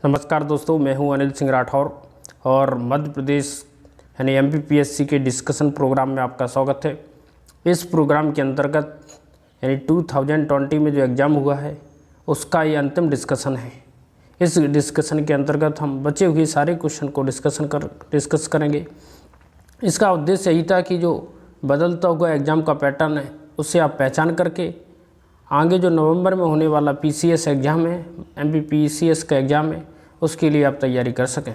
नमस्कार दोस्तों, मैं हूं अनिल सिंह राठौर और मध्य प्रदेश यानी MPPSC के डिस्कशन प्रोग्राम में आपका स्वागत है। इस प्रोग्राम के अंतर्गत यानी 2020 में जो एग्ज़ाम हुआ है उसका ये अंतिम डिस्कशन है। इस डिस्कशन के अंतर्गत हम बचे हुए सारे क्वेश्चन को डिस्कस करेंगे। इसका उद्देश्य यही था कि जो बदलता हुआ एग्ज़ाम का पैटर्न है उससे आप पहचान करके आगे जो नवंबर में होने वाला PCS एग्ज़ाम है, MPPCS का एग्ज़ाम है, उसके लिए आप तैयारी कर सकें।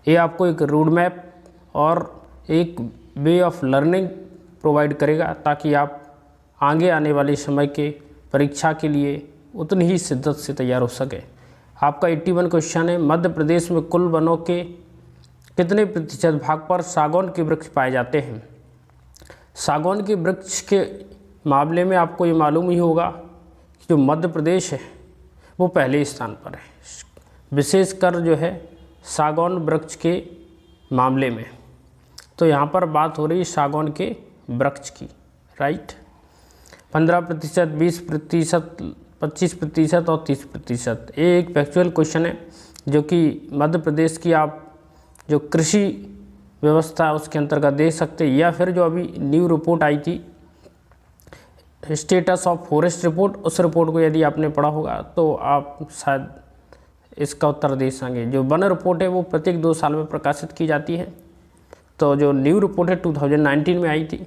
ये आपको एक रोड मैप और एक वे ऑफ लर्निंग प्रोवाइड करेगा ताकि आप आगे आने वाले समय के परीक्षा के लिए उतनी ही शिद्दत से तैयार हो सके। आपका 81 क्वेश्चन है, मध्य प्रदेश में कुल वनों के कितने प्रतिशत भाग पर सागौन के वृक्ष पाए जाते हैं। सागौन के वृक्ष के मामले में आपको ये मालूम ही होगा कि जो मध्य प्रदेश है वो पहले स्थान पर है, विशेषकर जो है सागौन वृक्ष के मामले में। तो यहाँ पर बात हो रही है सागौन के वृक्ष की, राइट। 15%, 20%, 25% और 30%। ये एक फैक्चुअल क्वेश्चन है जो कि मध्य प्रदेश की आप जो कृषि व्यवस्था है उसके अंतर्गत देख सकते हैं, या फिर जो अभी न्यू रिपोर्ट आई थी स्टेटस ऑफ फॉरेस्ट रिपोर्ट, उस रिपोर्ट को यदि आपने पढ़ा होगा तो आप शायद इसका उत्तर दे सकेंगे। जो वन रिपोर्ट है वो प्रत्येक 2 साल में प्रकाशित की जाती है। तो जो न्यू रिपोर्ट है 2019 में आई थी,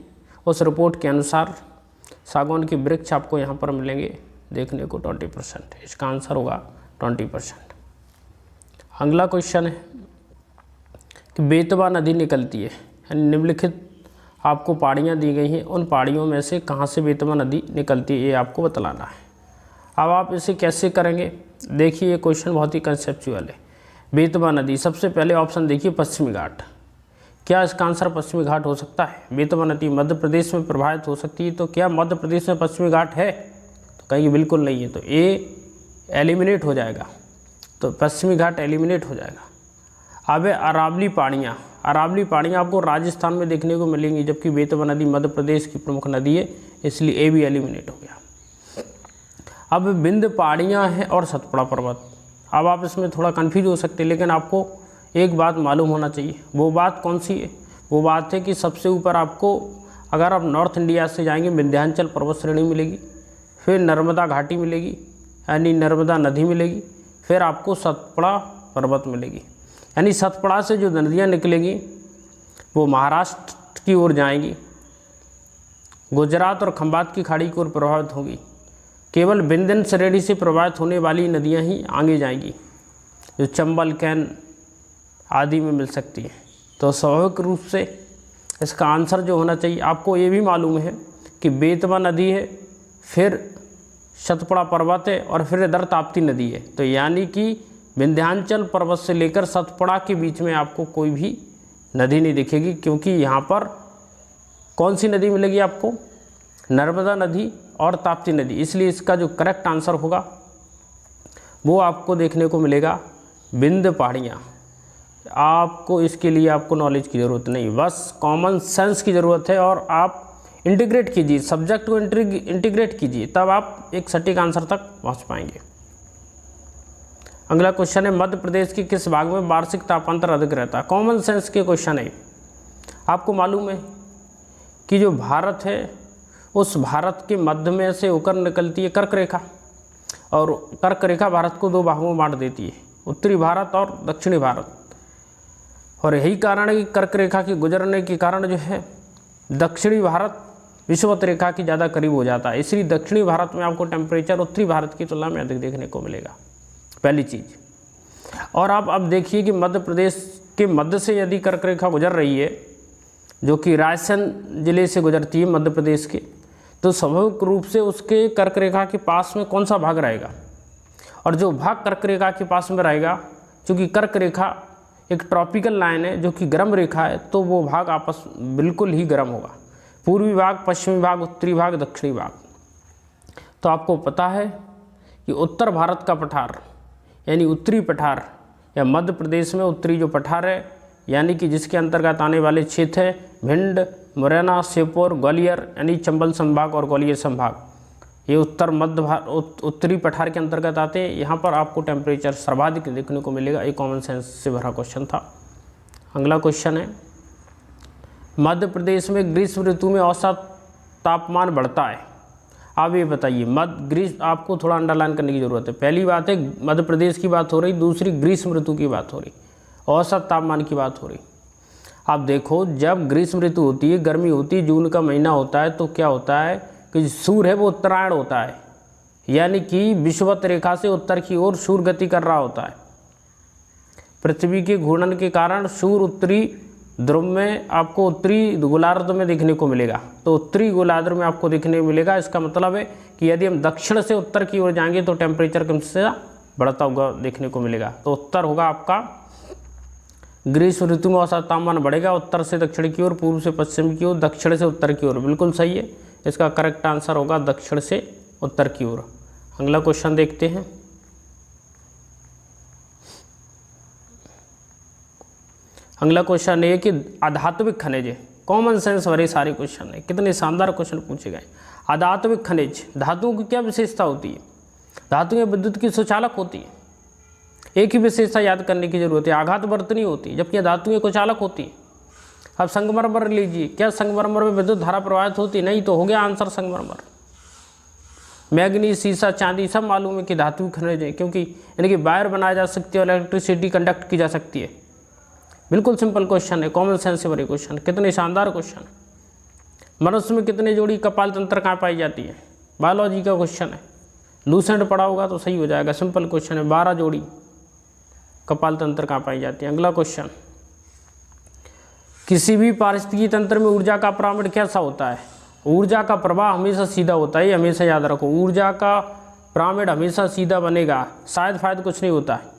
उस रिपोर्ट के अनुसार सागौन के वृक्ष आपको यहाँ पर मिलेंगे देखने को 20%। इसका आंसर होगा 20%। अगला क्वेश्चन है कि बेतवा नदी निकलती है, यानी निम्नलिखित आपको पहाड़ियाँ दी गई हैं, उन पहाड़ियों में से कहाँ से बेतवा नदी निकलती है ये आपको बतलाना है। अब आप इसे कैसे करेंगे, देखिए ये क्वेश्चन बहुत ही कंसेप्चुअल है। बेतवा नदी, सबसे पहले ऑप्शन देखिए पश्चिमी घाट। क्या इसका आंसर पश्चिमी घाट हो सकता है? बेतवा नदी मध्य प्रदेश में प्रभावित हो सकती है, तो क्या मध्य प्रदेश में पश्चिमी घाट है? तो कहेंगे बिल्कुल नहीं है, तो ए एलिमिनेट हो जाएगा, तो पश्चिमी घाट एलिमिनेट हो जाएगा। अब है अरावली पहाड़ियाँ। अरावली पहाड़ियाँ आपको राजस्थान में देखने को मिलेंगी, जबकि बेतवा नदी मध्य प्रदेश की प्रमुख नदी है, इसलिए ए भी एलिमिनेट हो गया। अब विंध्य पहाड़ियाँ हैं और सतपुड़ा पर्वत। अब आप इसमें थोड़ा कन्फ्यूज हो सकते हैं, लेकिन आपको एक बात मालूम होना चाहिए। वो बात कौन सी है? वो बात है कि सबसे ऊपर आपको, अगर आप नॉर्थ इंडिया से जाएंगे, विंध्याचल पर्वत श्रेणी मिलेगी, फिर नर्मदा घाटी मिलेगी यानी नर्मदा नदी मिलेगी, फिर आपको सतपुड़ा पर्वत मिलेगी। यानी सतपुड़ा से जो नदियाँ निकलेंगी वो महाराष्ट्र की ओर जाएंगी, गुजरात और खंबात की खाड़ी की ओर प्रभावित होगी। केवल विंध्य श्रेणी से प्रभावित होने वाली नदियाँ ही आगे जाएंगी, जो चंबल, कैन आदि में मिल सकती हैं। तो स्वाभाविक रूप से इसका आंसर जो होना चाहिए, आपको ये भी मालूम है कि बेतवा नदी है, फिर सतपुड़ा पर्वत है और फिर इधर ताप्ती नदी है। तो यानी कि विंध्याचल पर्वत से लेकर सतपुड़ा के बीच में आपको कोई भी नदी नहीं दिखेगी, क्योंकि यहाँ पर कौन सी नदी मिलेगी आपको? नर्मदा नदी और ताप्ती नदी। इसलिए इसका जो करेक्ट आंसर होगा वो आपको देखने को मिलेगा विंध्य पहाड़ियाँ। आपको इसके लिए आपको नॉलेज की ज़रूरत नहीं, बस कॉमन सेंस की ज़रूरत है, और आप इंटीग्रेट कीजिए, सब्जेक्ट को इंटीग्रेट कीजिए, तब आप एक सटीक आंसर तक पहुँच पाएंगे। अगला क्वेश्चन है, मध्य प्रदेश के किस भाग में वार्षिक तापांतर अधिक रहता है? कॉमन सेंस के क्वेश्चन है। आपको मालूम है कि जो भारत है उस भारत के मध्य में से होकर निकलती है कर्क रेखा, और कर्क रेखा भारत को 2 भागों में बांट देती है, उत्तरी भारत और दक्षिणी भारत। और यही कारण है कि कर्क रेखा के गुजरने के कारण जो है दक्षिणी भारत विषुवत रेखा की ज़्यादा करीब हो जाता है, इसलिए दक्षिणी भारत में आपको टेम्परेचर उत्तरी भारत की तुलना में अधिक देखने को मिलेगा, पहली चीज़। और आप अब देखिए कि मध्य प्रदेश के मध्य से यदि कर्क रेखा गुजर रही है, जो कि रायसेन जिले से गुजरती है मध्य प्रदेश के, तो स्वाभाविक रूप से उसके कर्क रेखा के पास में कौन सा भाग रहेगा? और जो भाग कर्क रेखा के पास में रहेगा, चूँकि कर्क रेखा एक ट्रॉपिकल लाइन है जो कि गर्म रेखा है, तो वो भाग आपस बिल्कुल ही गर्म होगा। पूर्वी भाग, पश्चिमी भाग, उत्तरी भाग, दक्षिणी भाग। तो आपको पता है कि उत्तर भारत का पठार यानी उत्तरी पठार, या मध्य प्रदेश में उत्तरी जो पठार है, यानी कि जिसके अंतर्गत आने वाले क्षेत्र हैं भिंड, मुरैना, श्योपुर, ग्वालियर यानी चंबल संभाग और ग्वालियर संभाग, ये उत्तरी पठार के अंतर्गत आते हैं। यहाँ पर आपको टेम्परेचर सर्वाधिक देखने को मिलेगा। ये कॉमन सेंस से भरा क्वेश्चन था। अगला क्वेश्चन है, मध्य प्रदेश में ग्रीष्म ऋतु में औसत तापमान बढ़ता है। आप ये बताइए, ग्रीष्म, आपको थोड़ा अंडरलाइन करने की ज़रूरत है। पहली बात है मध्य प्रदेश की बात हो रही, दूसरी ग्रीष्म ऋतु की बात हो रही, औसत तापमान की बात हो रही। आप देखो, जब ग्रीष्म ऋतु होती है, गर्मी होती है, जून का महीना होता है, तो क्या होता है कि सूर्य है वो उत्तरायण होता है, यानी कि विषुवत रेखा से उत्तर की ओर सूर्य गति कर रहा होता है। पृथ्वी के घूर्णन के कारण सूर्य उत्तरी ध्रुव में आपको उत्तरी गोलार्ध में देखने को मिलेगा। तो उत्तरी गोलार्ध में आपको देखने को मिलेगा। इसका मतलब है कि यदि हम दक्षिण से उत्तर की ओर जाएंगे तो टेम्परेचर कम से बढ़ता हुआ देखने को मिलेगा। तो उत्तर होगा आपका, ग्रीष्म ऋतु में औसत तापमान बढ़ेगा उत्तर से दक्षिण की ओर, पूर्व से पश्चिम की ओर, दक्षिण से उत्तर की ओर। बिल्कुल सही है, इसका करेक्ट आंसर होगा दक्षिण से उत्तर की ओर। अगला क्वेश्चन देखते हैं। अगला क्वेश्चन है कि अधात्विक खनिज, कॉमन सेंस भरे सारे क्वेश्चन है, कितने शानदार क्वेश्चन पूछे गए। अधात्विक खनिज, धातुओं की क्या विशेषता होती है? धातुएं विद्युत की सुचालक होती है। एक ही विशेषता याद करने की जरूरत है, आघातवर्तनी होती है, जबकि धातुएं कुचालक होती है। अब संगमरमर लीजिए, क्या संगमरमर में विद्युत धारा प्रवाहित होती? नहीं, तो हो गया आंसर संगमरमर। मैग्नीज, सीसा, चांदी सब मालूम है कि धातु खनिज है, क्योंकि इनकी वायर बनाई जा सकती है और इलेक्ट्रिसिटी कंडक्ट की जा सकती है। बिल्कुल सिंपल क्वेश्चन है, कॉमन सेंस से भरे क्वेश्चन, कितने शानदार क्वेश्चन। मनुष्य में कितने जोड़ी कपाल तंत्र कहाँ पाई जाती है? बायोलॉजी का क्वेश्चन है, लूसेंट पढ़ा होगा तो सही हो जाएगा। सिंपल क्वेश्चन है, 12 जोड़ी कपाल तंत्र कहाँ पाई जाती है। अगला क्वेश्चन, किसी भी पारिस्थितिकी तंत्र में ऊर्जा का पिरामिड कैसा होता है? ऊर्जा का प्रवाह हमेशा सीधा होता है, हमेशा याद रखो। ऊर्जा का पिरामिड हमेशा सीधा बनेगा, शायद फायद कुछ नहीं होता है।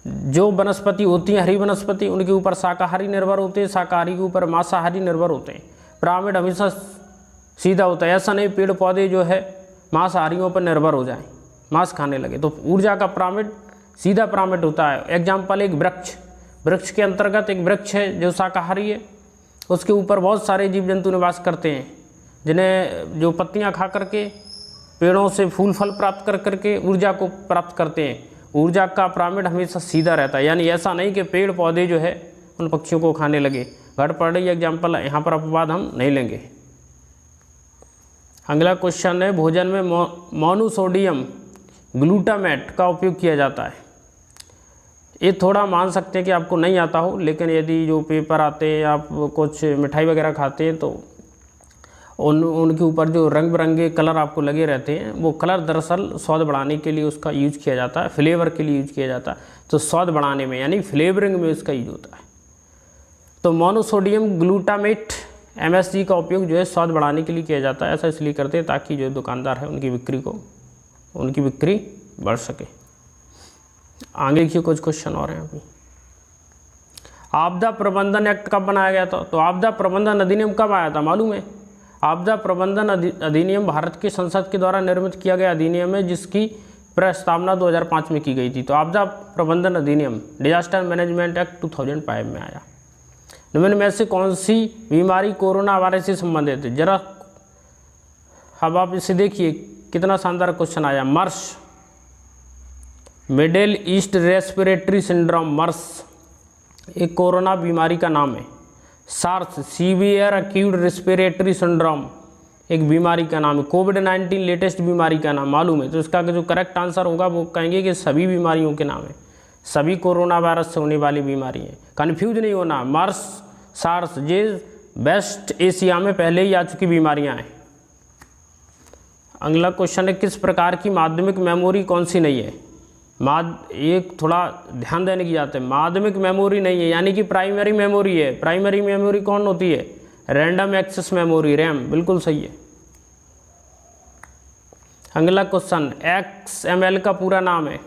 जो वनस्पति होती हैं, हरी वनस्पति, उनके ऊपर शाकाहारी निर्भर होते हैं, शाकाहारी के ऊपर मांसाहारी निर्भर होते हैं। पिरामिड हमेशा सीधा होता है, ऐसा नहीं पेड़ पौधे जो है मांसाहारियों पर निर्भर हो जाएं, मांस खाने लगे। तो ऊर्जा का पिरामिड सीधा पिरामिड होता है। एग्जाम्पल, एक वृक्ष के अंतर्गत एक वृक्ष है जो शाकाहारी है, उसके ऊपर बहुत सारे जीव जंतु निवास करते हैं, जिन्हें जो पत्तियां खा करके, पेड़ों से फूल फल प्राप्त कर करके ऊर्जा को प्राप्त करते हैं। ऊर्जा का पिरामिड हमेशा सीधा रहता है, यानी ऐसा नहीं कि पेड़ पौधे जो है उन पक्षियों को खाने लगे। घट पड़ रही एग्जाम्पल, यहाँ पर अपवाद हम नहीं लेंगे। अगला क्वेश्चन है, भोजन में मोनोसोडियम ग्लूटामेट का उपयोग किया जाता है। ये थोड़ा मान सकते हैं कि आपको नहीं आता हो, लेकिन यदि जो पेपर आते हैं, आप कुछ मिठाई वगैरह खाते हैं तो उनके ऊपर जो रंग बिरंगे कलर आपको लगे रहते हैं, वो कलर दरअसल स्वाद बढ़ाने के लिए उसका यूज किया जाता है, फ्लेवर के लिए यूज किया जाता है। तो स्वाद बढ़ाने में यानी फ्लेवरिंग में इसका यूज होता है। तो मोनोसोडियम ग्लूटामेट MSG का उपयोग जो है स्वाद बढ़ाने के लिए किया जाता है। ऐसा इसलिए करते हैं ताकि जो दुकानदार है उनकी बिक्री बढ़ सके। आगे देखिए, कुछ क्वेश्चन और हैं अभी। आपदा प्रबंधन एक्ट कब बनाया गया था? तो आपदा प्रबंधन अधिनियम कब आया था मालूम है? आपदा प्रबंधन अधिनियम भारत की संसद के द्वारा निर्मित किया गया अधिनियम है, जिसकी प्रस्तावना 2005 में की गई थी। तो आपदा प्रबंधन अधिनियम, डिजास्टर मैनेजमेंट एक्ट 2005 में आया। निम्न में से कौन सी बीमारी कोरोना वायरस से संबंधित है? जरा अब आप इसे देखिए, कितना शानदार क्वेश्चन आया। MERS, Middle East respiratory syndrome, MERS एक कोरोना बीमारी का नाम है। SARS, severe acute respiratory syndrome एक बीमारी का नाम है। कोविड-19 लेटेस्ट बीमारी का नाम मालूम है? तो इसका जो करेक्ट आंसर होगा वो कहेंगे कि सभी बीमारियों के नाम है, सभी कोरोना वायरस से होने वाली बीमारी है। कन्फ्यूज नहीं होना, मर्स, सार्स ये वेस्ट एशिया में पहले ही आ चुकी बीमारियां हैं। अगला क्वेश्चन है, किस प्रकार की माध्यमिक मेमोरी कौन सी नहीं है? एक थोड़ा ध्यान देने की बात है, माध्यमिक मेमोरी नहीं है, यानी कि प्राइमरी मेमोरी है। प्राइमरी मेमोरी कौन होती है? रैंडम एक्सेस मेमोरी, रैम, बिल्कुल सही है। अगला क्वेश्चन, XML का पूरा नाम है।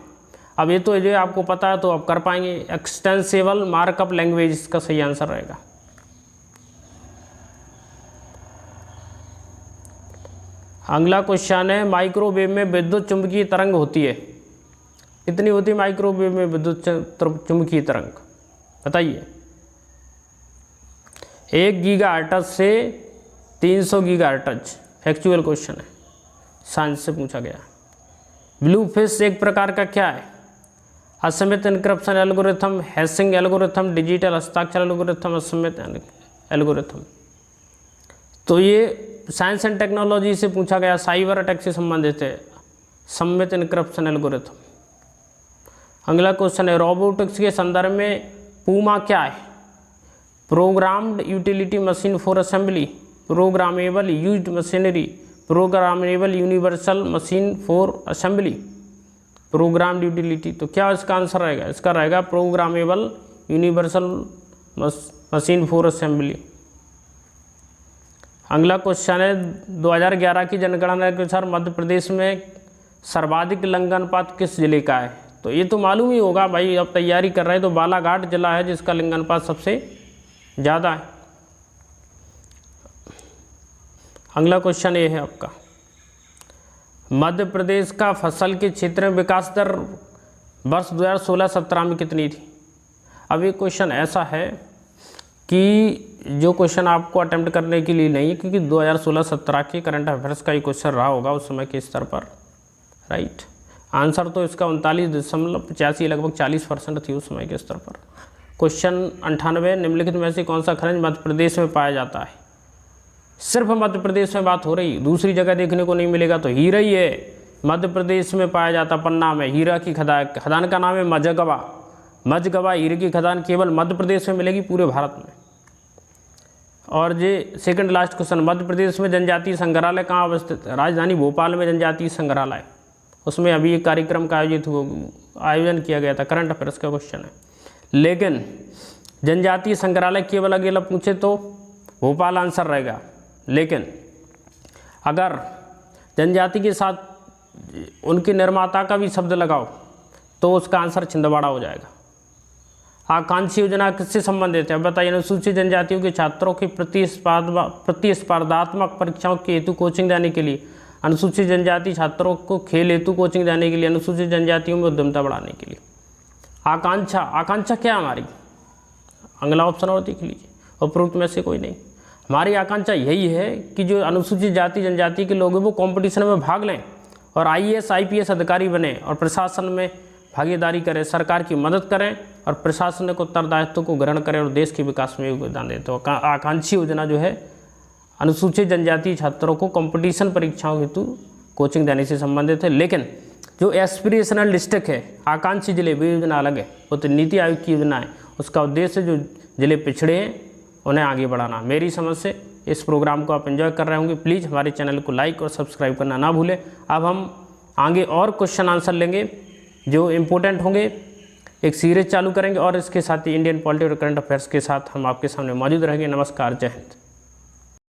अब ये तो जो आपको पता है तो आप कर पाएंगे, एक्सटेंसिबल मार्कअप लैंग्वेज इसका सही आंसर रहेगा। अगला क्वेश्चन है, माइक्रोवेव में विद्युत चुंबकीय तरंग होती है, कितनी होती है माइक्रोवेव में विद्युत चुंबकीय तरंग? बताइए। 1 गीगाहर्ट्ज से 300 गीगाहर्ट्ज, फैक्चुअल क्वेश्चन है। साइंस से पूछा गया। ब्लू फिश एक प्रकार का क्या है? असमित encryption algorithm, hashing algorithm, digital हस्ताक्षर एल्गोरिथम, असमित एल्गोरिथम। तो ये साइंस एंड टेक्नोलॉजी से पूछा गया, साइबर अटैक से संबंधित है, सम्मित इनक्रिप्शन एल्गोरिथम। अगला क्वेश्चन है, रोबोटिक्स के संदर्भ में पूमा क्या है? Programmed utility machine for assembly, programmable used machinery, programmable universal machine for assembly, programmed utility. तो क्या इसका आंसर रहेगा? इसका रहेगा programmable universal machine for assembly. अगला क्वेश्चन है, 2011 की जनगणना के अनुसार मध्य प्रदेश में सर्वाधिक लिंगानुपात किस जिले का है? तो ये तो मालूम ही होगा भाई, अब तैयारी कर रहे हैं तो बालाघाट जिला है जिसका लिंगानुपात सबसे ज़्यादा है। अगला क्वेश्चन ये है आपका, मध्य प्रदेश का फसल के क्षेत्र में विकास दर वर्ष 2016-17 में कितनी थी? अब ये क्वेश्चन ऐसा है कि जो क्वेश्चन आपको अटेम्प्ट करने के लिए नहीं है, क्योंकि 2016-17 के करंट अफेयर्स का ये क्वेश्चन रहा होगा उस समय के स्तर पर, राइट। आंसर तो इसका 39.85 लगभग 40% थी उस समय के स्तर पर। क्वेश्चन 98, निम्नलिखित में से कौन सा खनिज मध्य प्रदेश में पाया जाता है? सिर्फ मध्य प्रदेश में बात हो रही, दूसरी जगह देखने को नहीं मिलेगा। तो हीरा ही है, मध्य प्रदेश में पाया जाता, पन्ना में हीरा की खदान का नाम है मझगवा। मझगवा हीरे की खदान केवल मध्य प्रदेश में मिलेगी पूरे भारत में। और ये second last question, Madhya Pradesh में जनजातीय संग्रहालय कहाँ अवस्थित है? राजधानी भोपाल में जनजातीय संग्रहालय, उसमें अभी एक कार्यक्रम का आयोजन किया गया था, करंट अफेयर्स का क्वेश्चन है। लेकिन जनजातीय संग्रहालय केवल अकेला पूछे तो भोपाल आंसर रहेगा, लेकिन अगर जनजाति के साथ उनके निर्माता का भी शब्द लगाओ तो उसका आंसर छिंदवाड़ा हो जाएगा। आकांक्षी योजना किससे संबंधित है? अब बताइए, अनुसूचित जनजातियों के छात्रों की प्रतिस्पर्धात्मक परीक्षाओं के हेतु कोचिंग देने के लिए, अनुसूचित जनजाति छात्रों को खेल हेतु कोचिंग देने के लिए, अनुसूचित जनजातियों में उद्यमता बढ़ाने के लिए। आकांक्षा क्या है हमारी? अगला ऑप्शन और देख लीजिए, उपरोक्त में से कोई नहीं। हमारी आकांक्षा यही है कि जो अनुसूचित जाति जनजाति के लोग हैं वो कंपटीशन में भाग लें और IAS IPS अधिकारी बने और प्रशासन में भागीदारी करें, सरकार की मदद करें और प्रशासनिक उत्तरदायित्व को ग्रहण करें और देश के विकास में योगदान दें। तो आकांक्षी योजना जो है अनुसूचित जनजाति छात्रों को कंपटीशन परीक्षाओं हेतु कोचिंग देने से संबंधित है। लेकिन जो एस्पिरेशनल डिस्ट्रिक्ट है, आकांक्षी जिले, वे योजना अलग है, वो तो नीति आयोग की योजना है। उसका उद्देश्य जो जिले पिछड़े हैं उन्हें आगे बढ़ाना। मेरी समझ से इस प्रोग्राम को आप एंजॉय कर रहे होंगे। प्लीज़ हमारे चैनल को लाइक और सब्सक्राइब करना ना भूलें। अब हम आगे और क्वेश्चन आंसर लेंगे जो इम्पोर्टेंट होंगे, एक सीरीज चालू करेंगे और इसके साथ ही इंडियन पॉलिटी और करंट अफेयर्स के साथ हम आपके सामने मौजूद रहेंगे। नमस्कार, जय हिंद।